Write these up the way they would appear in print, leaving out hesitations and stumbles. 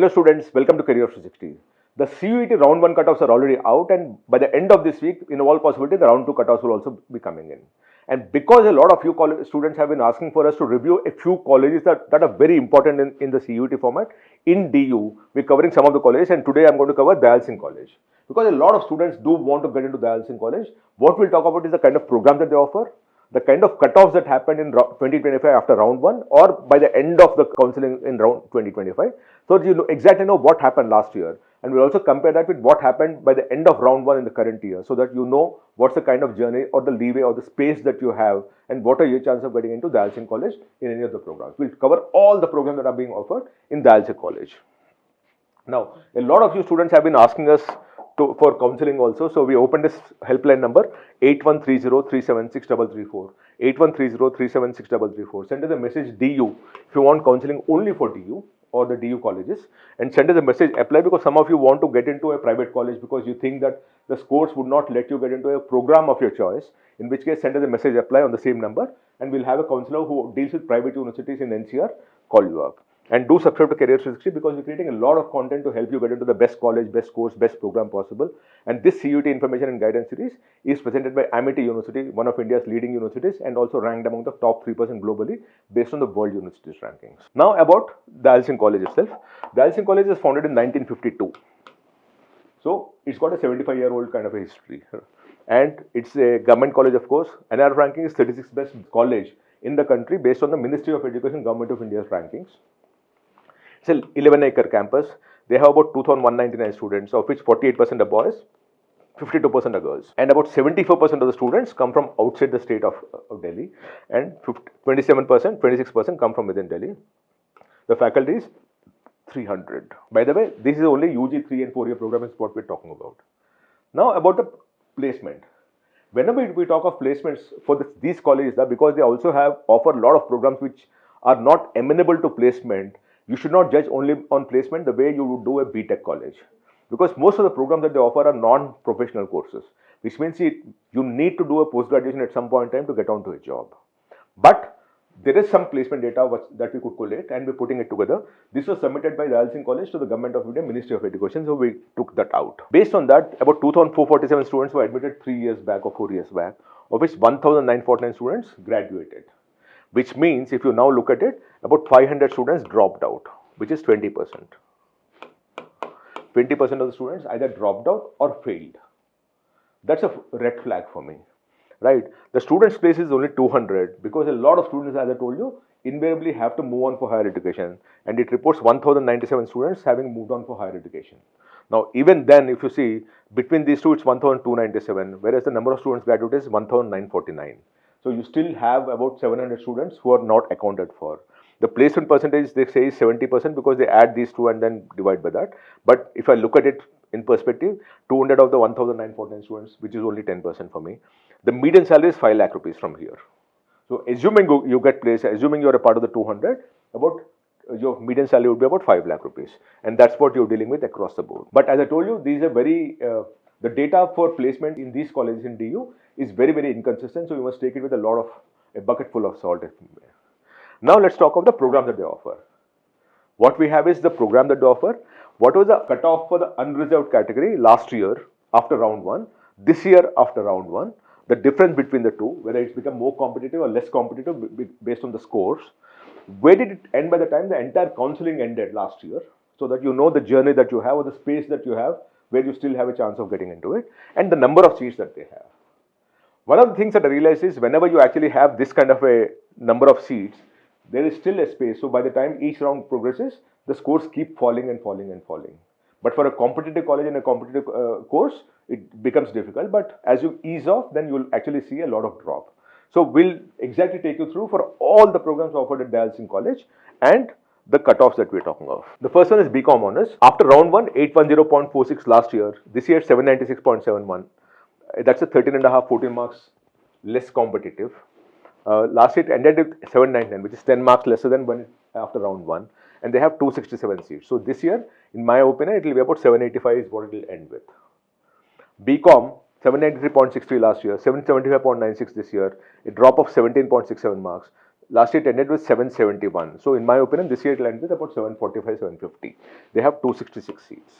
Hello students, welcome to Career 360. The CUET round 1 cutoffs are already out, and by the end of this week, in all possibility, the round 2 cutoffs will also be coming in. And because a lot of you students have been asking for us to review a few colleges that are very important in the CUET format, in DU, we're covering some of the colleges, and today I'm going to cover Dayal Singh College. Because a lot of students do want to get into Dayal Singh College, what we'll talk about is the kind of program that they offer, the kind of cutoffs that happened in 2025 after round 1 or by the end of the counseling in round 2025. So you exactly know what happened last year, and we'll also compare that with what happened by the end of round 1 in the current year, so that you know what's the kind of journey or the leeway or the space that you have and what are your chances of getting into Dayal Singh College in any of the programs. We'll cover all the programs that are being offered in Dayal Singh College. Now, a lot of you students have been asking us for counseling also. So we opened this helpline number 8130376334. 8130376334. Send us a message DU if you want counseling only for DU or the DU colleges, and send us a message apply, because some of you want to get into a private college because you think that the scores would not let you get into a program of your choice, in which case send us a message apply on the same number, and we'll have a counselor who deals with private universities in NCR call you up. And do subscribe to Career 360, because we're creating a lot of content to help you get into the best college, best course, best program possible. And this CUET information and guidance series is presented by Amity University, one of India's leading universities, and also ranked among the top 3% globally based on the World Universities rankings. Now about Dayal Singh College itself. Dayal Singh College was founded in 1952. So it's got a 75-year-old kind of a history. And it's a government college, of course. NR ranking is 36th best college in the country based on the Ministry of Education, Government of India's rankings. It's an 11-acre campus. They have about 2,199 students, of which 48% are boys, 52% are girls. And about 74% of the students come from outside the state of Delhi, and 27%, 26% come from within Delhi. The faculty is 300. By the way, this is only UG 3 and 4-year program is what we're talking about. Now about the placement. Whenever we talk of placements for these colleges, because they also offer a lot of programs which are not amenable to placement, you should not judge only on placement the way you would do a BTech college, because most of the programs that they offer are non-professional courses, which means you need to do a post-graduation at some point in time to get onto a job. But there is some placement data that we could collate, and we're putting it together. This was submitted by Dayal Singh College to the Government of India, Ministry of Education, so we took that out. Based on that, about 2,447 students were admitted 3 years back or 4 years back, of which 1,949 students graduated. Which means, if you now look at it, about 500 students dropped out, which is 20%. 20% of the students either dropped out or failed. That's a red flag for me, right? The students' place is only 200, because a lot of students, as I told you, invariably have to move on for higher education, and it reports 1,097 students having moved on for higher education. Now, even then, if you see, between these two, it's 1,297, whereas the number of students graduated is 1,949. So you still have about 700 students who are not accounted for. The placement percentage, they say, is 70%, because they add these two and then divide by that. But if I look at it in perspective, 200 of the 1,949 students, which is only 10% for me. The median salary is 5 lakh rupees from here. So assuming you get placed, assuming you're a part of the 200, about your median salary would be about 5 lakh rupees. And that's what you're dealing with across the board. But as I told you, these are the data for placement in these colleges in DU is very, very inconsistent. So you must take it with a bucket full of salt. Now let's talk of the program that they offer. What we have is the program that they offer. What was the cutoff for the unreserved category last year after round 1, this year after round 1, the difference between the two, whether it's become more competitive or less competitive based on the scores. Where did it end by the time the entire counseling ended last year, so that you know the journey that you have or the space that you have where you still have a chance of getting into it, and the number of seats that they have. One of the things that I realized is whenever you actually have this kind of a number of seats, there is still a space. So by the time each round progresses, the scores keep falling and falling and falling. But for a competitive college and a competitive course, it becomes difficult. But as you ease off, then you'll actually see a lot of drop. So we'll exactly take you through for all the programs offered at Dayal Singh College and the cutoffs that we're talking of. The first one is BCom Honors. After round 1, 810.46 last year. This year, 796.71. That's a 13.5, 14 marks less competitive. Last year it ended with 799, which is 10 marks lesser than when after round 1. And they have 267 seats. So this year, in my opinion, it will be about 785 is what it will end with. BCom, 793.63 last year, 775.96 this year, a drop of 17.67 marks. Last year it ended with 771. So in my opinion, this year it will end with about 745, 750. They have 266 seats.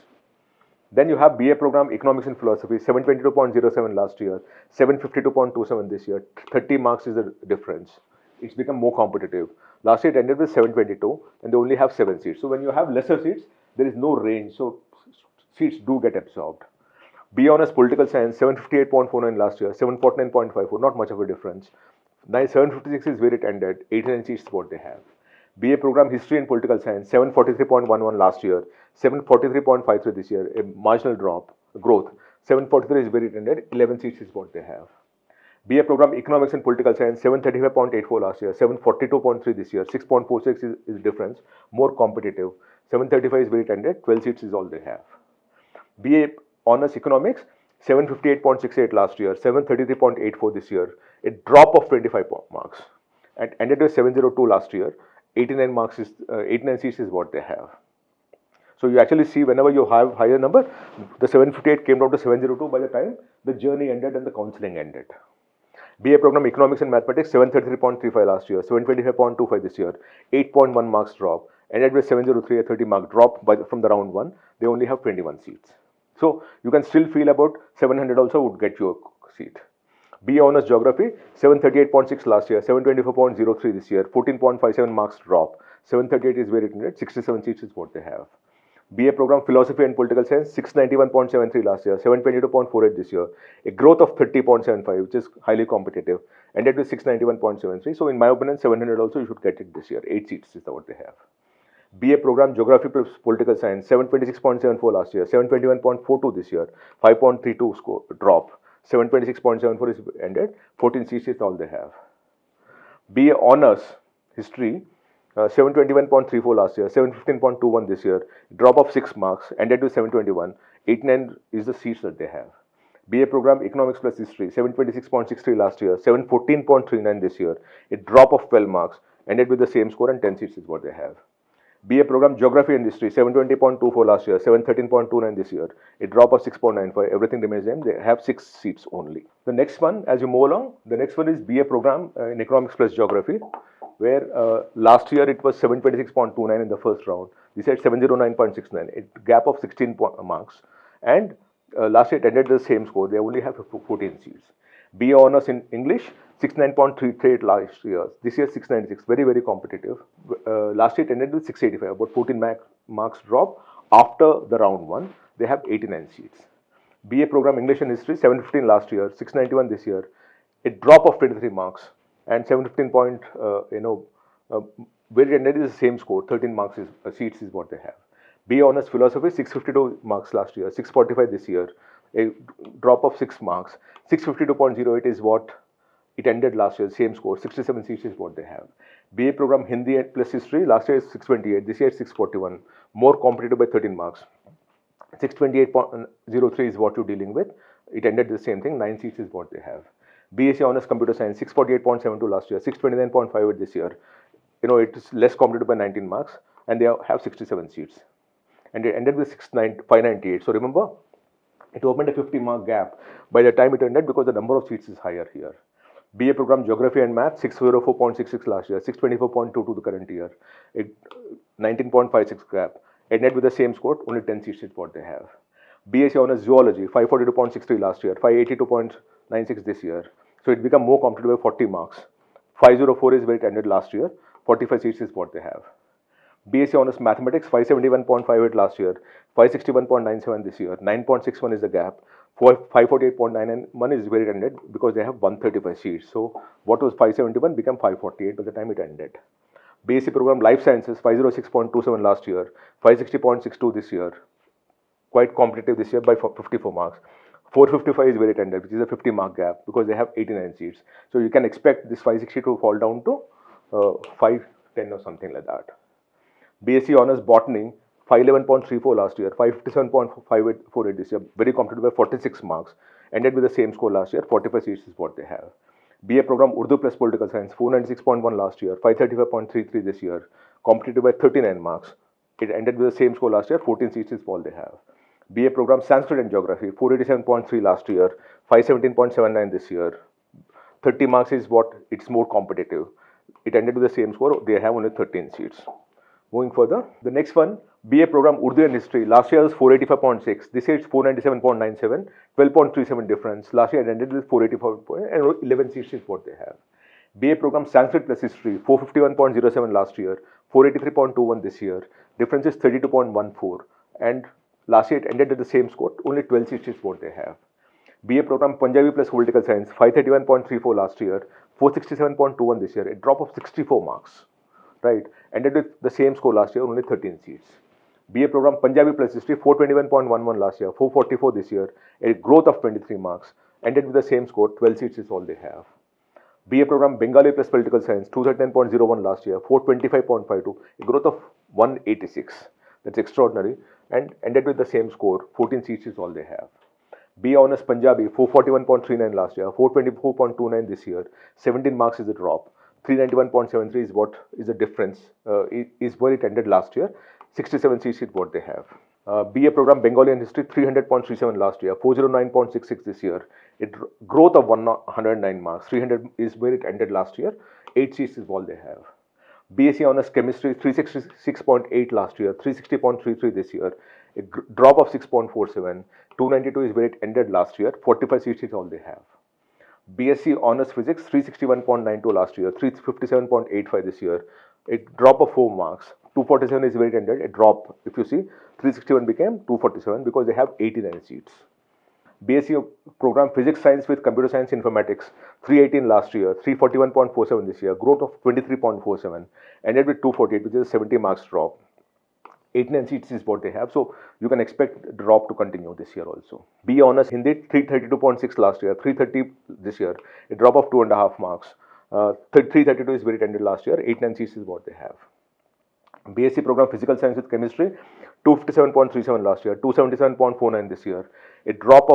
Then you have BA program Economics and Philosophy, 722.07 last year, 752.27 this year. 30 marks is the difference. It's become more competitive. Last year it ended with 722 and they only have 7 seats. So when you have lesser seats, there is no range. So seats do get absorbed. BA Honors Political Science, 758.49 last year, 749.54, not much of a difference. Now 756 is where it ended, 89 seats is what they have. BA program History and Political Science, 743.11 last year, 743.53 this year, a marginal drop, growth. 743 is where it ended, 11 seats is what they have. BA program Economics and Political Science, 735.84 last year, 742.3 this year, 6.46 is difference, more competitive. 735 is where it ended, 12 seats is all they have. BA Honors Economics, 758.68 last year, 733.84 this year, a drop of 25 marks, and ended with 702 last year. 89 marks is 89 seats is what they have. So you actually see whenever you have higher number, the 758 came down to 702 by the time the journey ended and the counseling ended. BA program Economics and Mathematics, 733.35 last year, 725.25 this year, 8.1 marks drop, ended with 703, a 30 mark drop from the round 1. They only have 21 seats. So you can still feel about 700 also would get you a seat. BA Honors Geography, 738.6 last year, 724.03 this year, 14.57 marks drop. 738 is where it ended, 67 seats is what they have. BA program Philosophy and Political Science, 691.73 last year, 722.48 this year, a growth of 30.75, which is highly competitive, ended with 691.73. So in my opinion, 700 also you should get it this year. 8 seats is what they have. BA program Geography plus Political Science, 726.74 last year, 721.42 this year, 5.32 score drop. 726.74 is ended, 14 seats is all they have. BA Honors History, 721.34 last year, 715.21 this year, drop of 6 marks, ended with 721, 89 is the seats that they have. BA program Economics plus History, 726.63 last year, 714.39 this year, a drop of 12 marks, ended with the same score and 10 seats is what they have. BA program Geography and History, 720.24 last year, 713.29 this year, a drop of 6.95, everything remains the same, they have 6 seats only. The next one, as you move along, the next one is BA program in Economics plus Geography, where last year it was 726.29 in the first round, this year 709.69, a gap of 16 marks, and last year it ended the same score, they only have 14 seats. BA Honors in English, 69.38 last year. This year 696, very, very competitive. Last year it ended with 685, about 14 marks drop. After the round 1, they have 89 seats. BA program English and History, 715 last year, 691 this year, a drop of 23 marks, and 715 where it ended is the same score, 13 marks is seats is what they have. BA Honors Philosophy, 652 marks last year, 645 this year, a drop of 6 marks. 652.08 is what it ended last year, same score, 67 seats is what they have. BA program Hindi plus History, last year is 628, this year is 641, more competitive by 13 marks. 628.03 is what you're dealing with. It ended the same thing, 9 seats is what they have. BSc Honors Computer Science, 648.72 last year, 629.58 this year. It is less competitive by 19 marks, and they have 67 seats. And it ended with 598. So remember, it opened a 50 mark gap by the time it ended because the number of seats is higher here. BA program Geography and Math, 604.66 last year, 624.22 the current year, 19.56 gap. Ended with the same score, only 10 seats is what they have. BSc Honors Zoology, 542.63 last year, 582.96 this year. So it became more competitive by 40 marks. 504 is where it ended last year, 45 seats is what they have. BSc Honors Mathematics, 571.58 last year, 561.97 this year, 9.61 is the gap, 548.91 is where it ended because they have 135 seats. So what was 571 became 548 by the time it ended. BSc program Life Sciences, 506.27 last year, 560.62 this year, quite competitive this year by 54 marks. 455 is where it ended, which is a 50 mark gap because they have 89 seats. So you can expect this 560 to fall down to 510 or something like that. BSc Honors Botany, 511.34 last year, 557.48 this year, very competitive by 46 marks, ended with the same score last year, 45 seats is what they have. BA program Urdu plus Political Science, 496.1 last year, 535.33 this year, competitive by 39 marks. It ended with the same score last year, 14 seats is all they have. BA program Sanskrit and Geography, 487.3 last year, 517.79 this year. 30 marks is what it's more competitive. it ended with the same score. They have only 13 seats. Moving further, the next one, BA program Urdu and History. Last year was 485.6. This year it's 497.97, 12.37 difference. Last year it ended with 484, and 11 seats is what they have. BA program Sanskrit plus History, 451.07 last year, 483.21 this year. Difference is 32.14, and last year it ended with the same score. Only 12 seats is what they have. BA program Punjabi plus Political Science, 531.34 last year, 467.21 this year. A drop of 64 marks. Right, ended with the same score last year, only 13 seats. BA program Punjabi plus History, 421.11 last year, 444 this year, a growth of 23 marks, ended with the same score, 12 seats is all they have. BA program Bengali plus Political Science, 239.01 last year, 425.52, a growth of 186. That's extraordinary, and ended with the same score, 14 seats is all they have. BA Honors Punjabi, 441.39 last year, 424.29 this year, 17 marks is a drop. 391.73 is what is the difference, is where it ended last year. 67 seats is what they have. BA program Bengali and History, 300.37 last year, 409.66 this year. Growth of 109 marks. 300 is where it ended last year. 8 seats is all they have. BSc Honors Chemistry, 366.8 last year, 360.33 this year. A drop of 6.47. 292 is where it ended last year. 45 seats is all they have. BSc Honors Physics, 361.92 last year, 357.85 this year, a drop of 4 marks. 247 is where it ended, a drop. If you see, 361 became 247 because they have 89 seats. BSc program Physics Science with Computer Science Informatics, 318 last year, 341.47 this year, growth of 23.47, ended with 248, which is a 70 marks drop. 89 seats is what they have, so you can expect drop to continue this year also. BA Honors Hindi, 332.6 last year, 330 this year, a drop of 2.5 marks. 332 is where it ended last year, 89 seats is what they have. BSc program Physical Science with Chemistry, 257.37 last year, 277.49 this year, a growth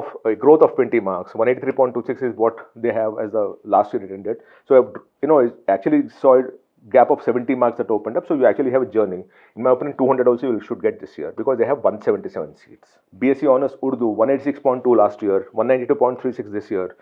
of 20 marks. 183.26 is what they have as the last year it ended. So it actually saw a gap of 70 marks that opened up, so you actually have a journey. In my opinion, 200 also you should get this year because they have 177 seats. BSc Honors Urdu, 186.2 last year, 192.36 this year,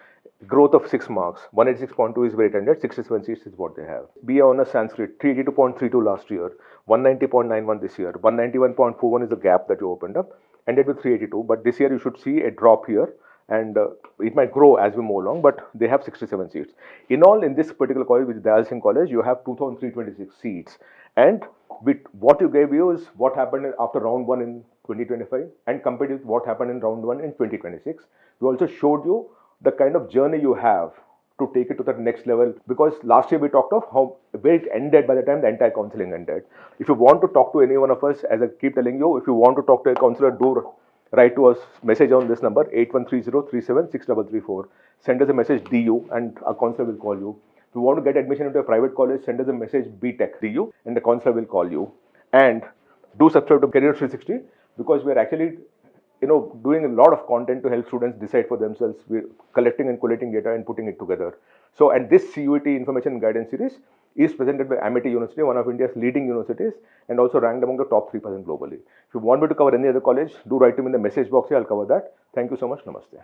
growth of 6 marks. 186.2 is where it ended, 67 seats is what they have. BA Honors Sanskrit, 382.32 last year, 190.91 this year, 191.41 is the gap that you opened up, ended with 382, but this year you should see a drop here, and it might grow as we move along, but they have 67 seats. In all, in this particular college, which is Dayal Singh College, you have 2,326 seats. And with what you gave you is what happened after round 1 in 2025 and compared with what happened in round 1 in 2026. We also showed you the kind of journey you have to take it to the next level, because last year we talked of where it ended by the time the entire counseling ended. If you want to talk to any one of us, as I keep telling you, if you want to talk to a counselor, do write to us message on this number 8130376334. Send us a message DU and a counselor will call you. If you want to get admission into a private college, send us a message BTech DU and the counselor will call you. And do subscribe to Career 360 because we are actually doing a lot of content to help students decide for themselves. We're collecting and collating data and putting it together. So, and this CUET Information and Guidance Series is presented by Amity University, one of India's leading universities, and also ranked among the top 3% globally. If you want me to cover any other college, do write to me in the message box here, I'll cover that. Thank you so much. Namaste.